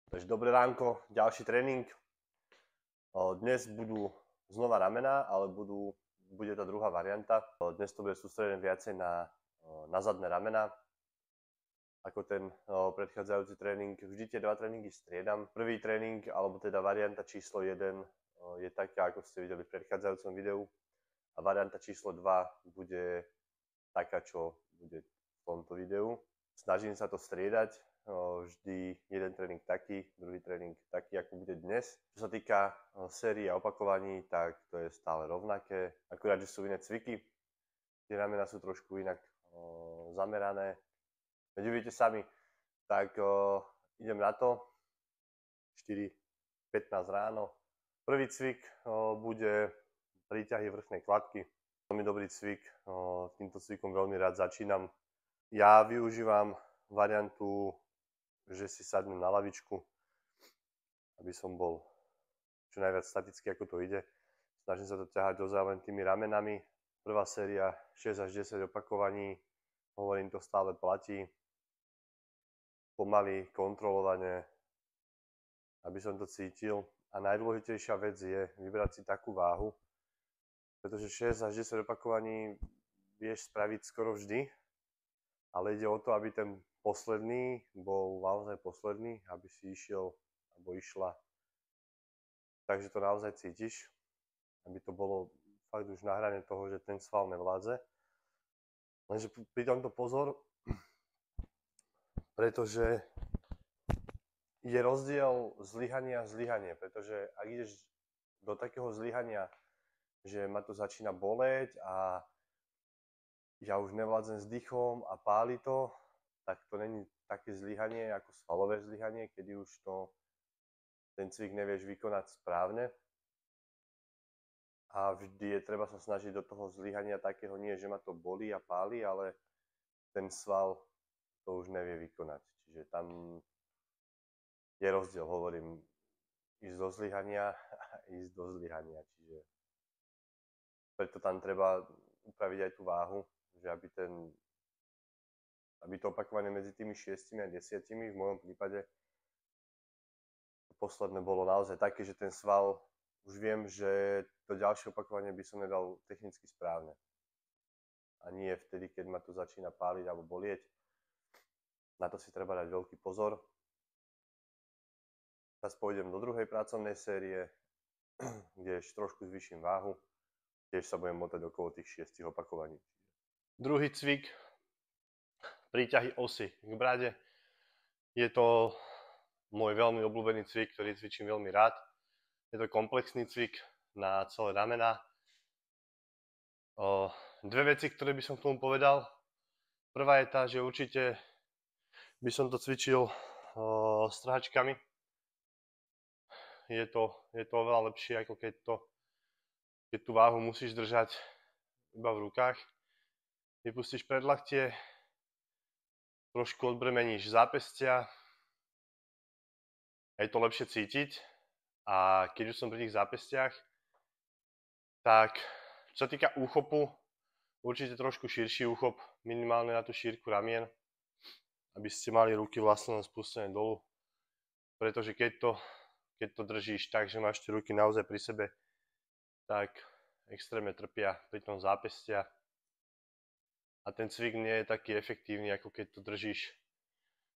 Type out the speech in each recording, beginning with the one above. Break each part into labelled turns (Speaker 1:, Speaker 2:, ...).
Speaker 1: Takže dobré ránko, ďalší tréning. Dnes budú znova ramená, ale bude tá druhá varianta. Dnes to bude sústredené viacej na zadné ramená. Ako ten predchádzajúci tréning, vždy tie dva tréningy striedam. Prvý tréning, alebo teda varianta číslo 1 je taká, ako ste videli v predchádzajúcom videu. A varianta číslo 2 bude taká, čo bude v tomto videu. Snažím sa to striedať, vždy jeden tréning taký, druhý tréning taký, ako bude dnes. Čo sa týka série a opakovaní, tak to je stále rovnaké, akurát, že sú iné cviky. Tie ramená sú trošku inak zamerané. Veď uvidíte sami, tak idem na to. 4:15 ráno. Prvý cvik bude príťahy vrchnej kladky. Veľmi dobrý cvik, týmto cvikom veľmi rád začínam. Ja využívam variantu, že si sadnem na lavičku, aby som bol čo najviac statický, ako to ide. Snažím sa to ťahať dozadu len tými ramenami. Prvá séria 6 až 10 opakovaní, hovorím, to stále platí. Pomaly, kontrolovane, aby som to cítil. A najdôležitejšia vec je vybrať si takú váhu, pretože 6 až 10 opakovaní vieš spraviť skoro vždy, ale ide o to, aby ten posledný bol naozaj posledný, aby si išiel alebo išla. Takže to naozaj cítiš, aby to bolo fakt už na hrane toho, že ten sval nevládze. Lenže pri tomto pozor, pretože je rozdiel zlyhania a zlyhanie, pretože ak ideš do takého zlyhania, že ma to začína boleť a ja už nevládzem s dýchom a páli to, tak to není také zlyhanie ako svalové zlyhanie, kedy už ten cvik nevieš vykonať správne. A vždy je treba sa snažiť do toho zlyhania takého nie, že ma to bolí a páli, ale ten sval to už nevie vykonať. Čiže tam je rozdiel, hovorím, ísť do zlyhania a ísť do zlyhania. Čiže preto tam treba upraviť aj tú váhu, že aby to opakovanie medzi tými 6 a 10, v mojom prípade posledné bolo naozaj také, že ten sval, už viem, že to ďalšie opakovanie by som nedal technicky správne. A nie vtedy, keď ma to začína páliť alebo bolieť. Na to si treba dať veľký pozor. Teraz pôjdem do druhej pracovnej série, kde trošku zvýšim váhu. Tiež sa budem motať okolo tých 6 opakovaní. Druhý cvik, príťahy osy k brade. Je to môj veľmi obľúbený cvik, ktorý cvičím veľmi rád. Je to komplexný cvik na celé ramená. Dve veci, ktoré by som k tomu povedal. Prvá je tá, že určite by som to cvičil s trhačkami. Je to oveľa lepšie, ako keď tú váhu musíš držať iba v rukách. Vypustíš predlaktie, trošku odbremeníš zápestia, je to lepšie cítiť. A keď už som pri tých zápestiach, tak čo sa týka úchopu, určite trošku širší úchop, minimálne na tú šírku ramien, aby ste mali ruky vlastne len spustené dolu. Pretože keď to držíš tak, že máš tie ruky naozaj pri sebe, tak extrémne trpia pri tom zápestia. A ten cvik nie je taký efektívny, ako keď to držíš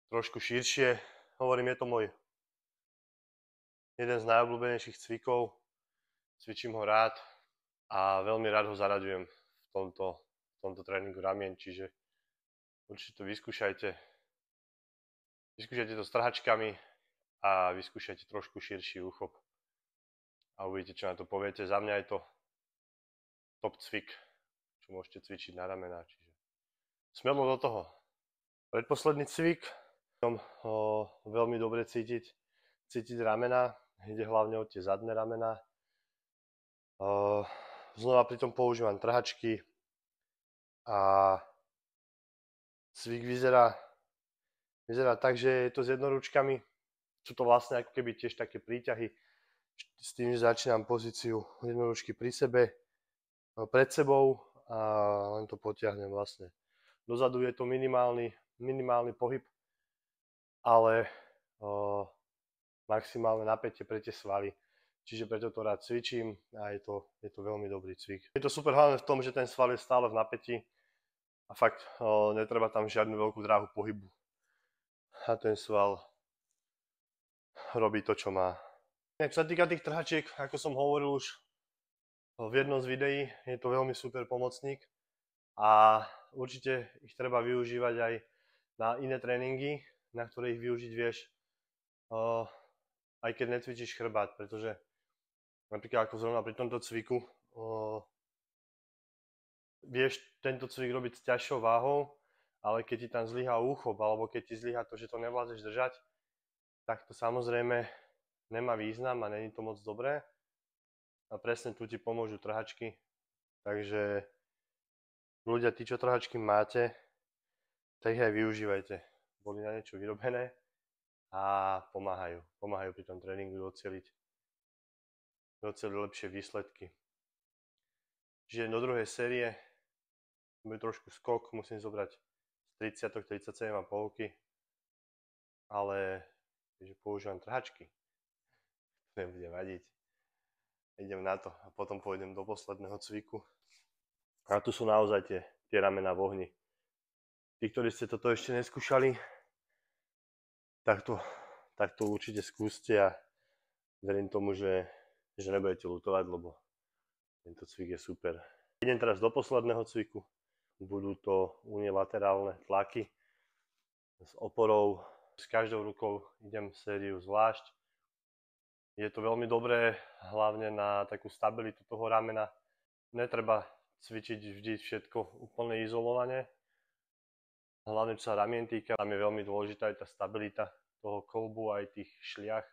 Speaker 1: trošku širšie. Hovorím, je to môj jeden z najobľúbenejších cvikov. Cvičím ho rád a veľmi rád ho zaraďujem v tomto tréningu ramien, čiže určite to vyskúšajte. Vyskúšajte to s trhačkami a vyskúšajte trošku širší úchop. A uvidíte, čo na to poviete. Za mňa je to top cvik, čo môžete cvičiť na ramená. Čiže smelo do toho. Predposledný cvik, veľmi dobre cítiť ramená, ide hlavne o tie zadné ramená. Znova pri tom používam trhačky a cvik vyzerá tak, že je to s jednoručkami. Sú to vlastne ako keby tiež také príťahy s tým, že začínam pozíciu jednoručky pri sebe, pred sebou a len to potiahnem vlastne. Dozadu je to minimálny pohyb, ale maximálne napätie pre tie svaly. Čiže preto to rád cvičím a je to veľmi dobrý cvik. Je to super hlavne v tom, že ten sval je stále v napätí a fakt netreba tam žiadnu veľkú dráhu pohybu. A ten sval robí to, čo má. Čo sa týka tých trhačiek, ako som hovoril už v jednom z videí, je to veľmi super pomocník a určite ich treba využívať aj na iné tréningy, na ktoré ich využiť vieš, aj keď necvičíš chrbát, pretože napríklad ako zrovna pri tomto cviku vieš tento cvik robiť s ťažšou váhou, ale keď ti tam zlyhá úchop alebo keď ti zlyhá to, že to nevládzeš držať, tak to samozrejme nemá význam a není to moc dobré. A presne tu ti pomôžu trhačky. Takže ľudia, tí, čo trhačky máte, tak ich aj využívajte. Boli na niečo vyrobené a pomáhajú. Pomáhajú pri tom tréningu doceliť lepšie výsledky. Čiže do druhej série bude trošku skok, musím zobrať z 30-37,5, ale keďže používam trhačky, to nebude vadiť. Idem na to a potom pôjdem do posledného cviku. A tu sú naozaj tie ramená v ohni. Tí, ktorí ste toto ešte neskúšali, tak to určite skúste a verím tomu, že nebudete ľutovať, lebo tento cvik je super. Idem teraz do posledného cviku. Budú to unilaterálne tlaky s oporou. S každou rukou idem sériu zvlášť. Je to veľmi dobré, hlavne na takú stabilitu toho ramena. Netreba cvičiť vždy všetko úplne izolovane. Hlavne čo sa ramien týka, tam je veľmi dôležitá aj tá stabilita toho kolbu, aj tých šliach,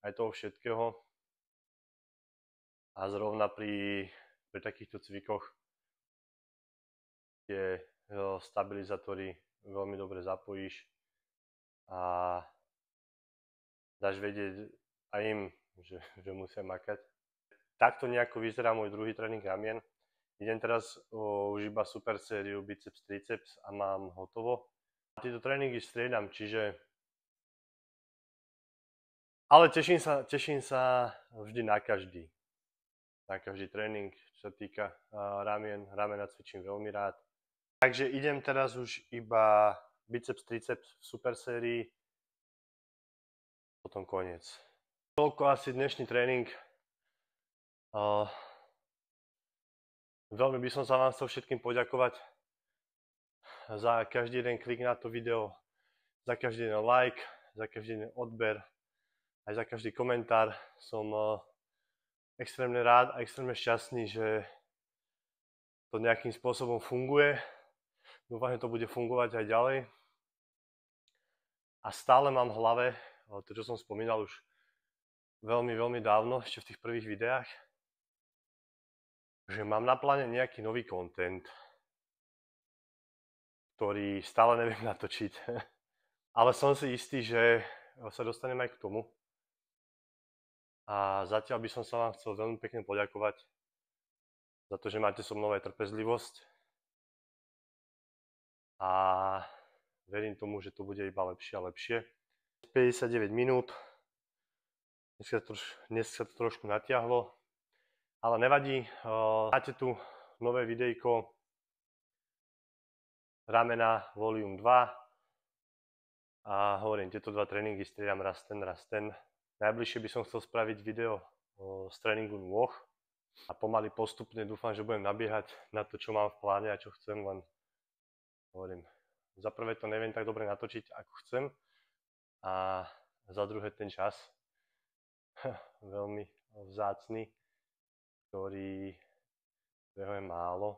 Speaker 1: aj toho všetkého. A zrovna pri takýchto cvikoch tie stabilizátory veľmi dobre zapojíš a dáš vedieť aj im, že musia makať. Takto nejako vyzerá môj druhý tréning ramien. Idem teraz už iba super sériu biceps, triceps a mám hotovo. Tieto tréningy striedam, čiže... Ale teším sa vždy na každý tréning, čo sa týka ramena cvičím veľmi rád. Takže idem teraz už iba biceps, triceps v super sérii, potom koniec. Toľko asi dnešný tréning. Veľmi by som sa vám chcel všetkým poďakovať za každý jeden klik na to video, za každý jeden like, za každý jeden odber, aj za každý komentár. Som extrémne rád a extrémne šťastný, že to nejakým spôsobom funguje. Dúfam, že to bude fungovať aj ďalej. A stále mám v hlave, to čo som spomínal už veľmi, veľmi dávno, ešte v tých prvých videách, že mám na pláne nejaký nový content, ktorý stále neviem natočiť. Ale som si istý, že sa dostanem aj k tomu. A zatiaľ by som sa vám chcel veľmi pekne poďakovať za to, že máte so mnou aj trpezlivosť. A verím tomu, že to bude iba lepšie a lepšie. 59 minút. Dnes sa to trošku natiahlo. Ale nevadí. Máte tu nové videjko ramena volume 2. A hovorím, tieto dva tréningy striedam raz ten. Najbližšie by som chcel spraviť video z tréningu nôh a pomaly postupne dúfam, že budem nabiehať na to, čo mám v pláne a čo chcem, len hovorím, za prvé to neviem tak dobre natočiť, ako chcem a za druhé ten čas veľmi vzácny, ktorého je málo,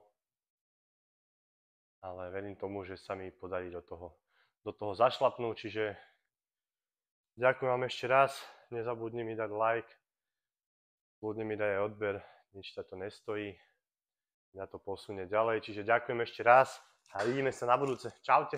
Speaker 1: ale verím tomu, že sa mi podarí do toho zašlapnúť, čiže ďakujem vám ešte raz, nezabudni mi dať like, kľudne mi daj aj odber, nič sa to nestojí, na to posunie ďalej, čiže ďakujem ešte raz a vidíme sa na budúce, čaute.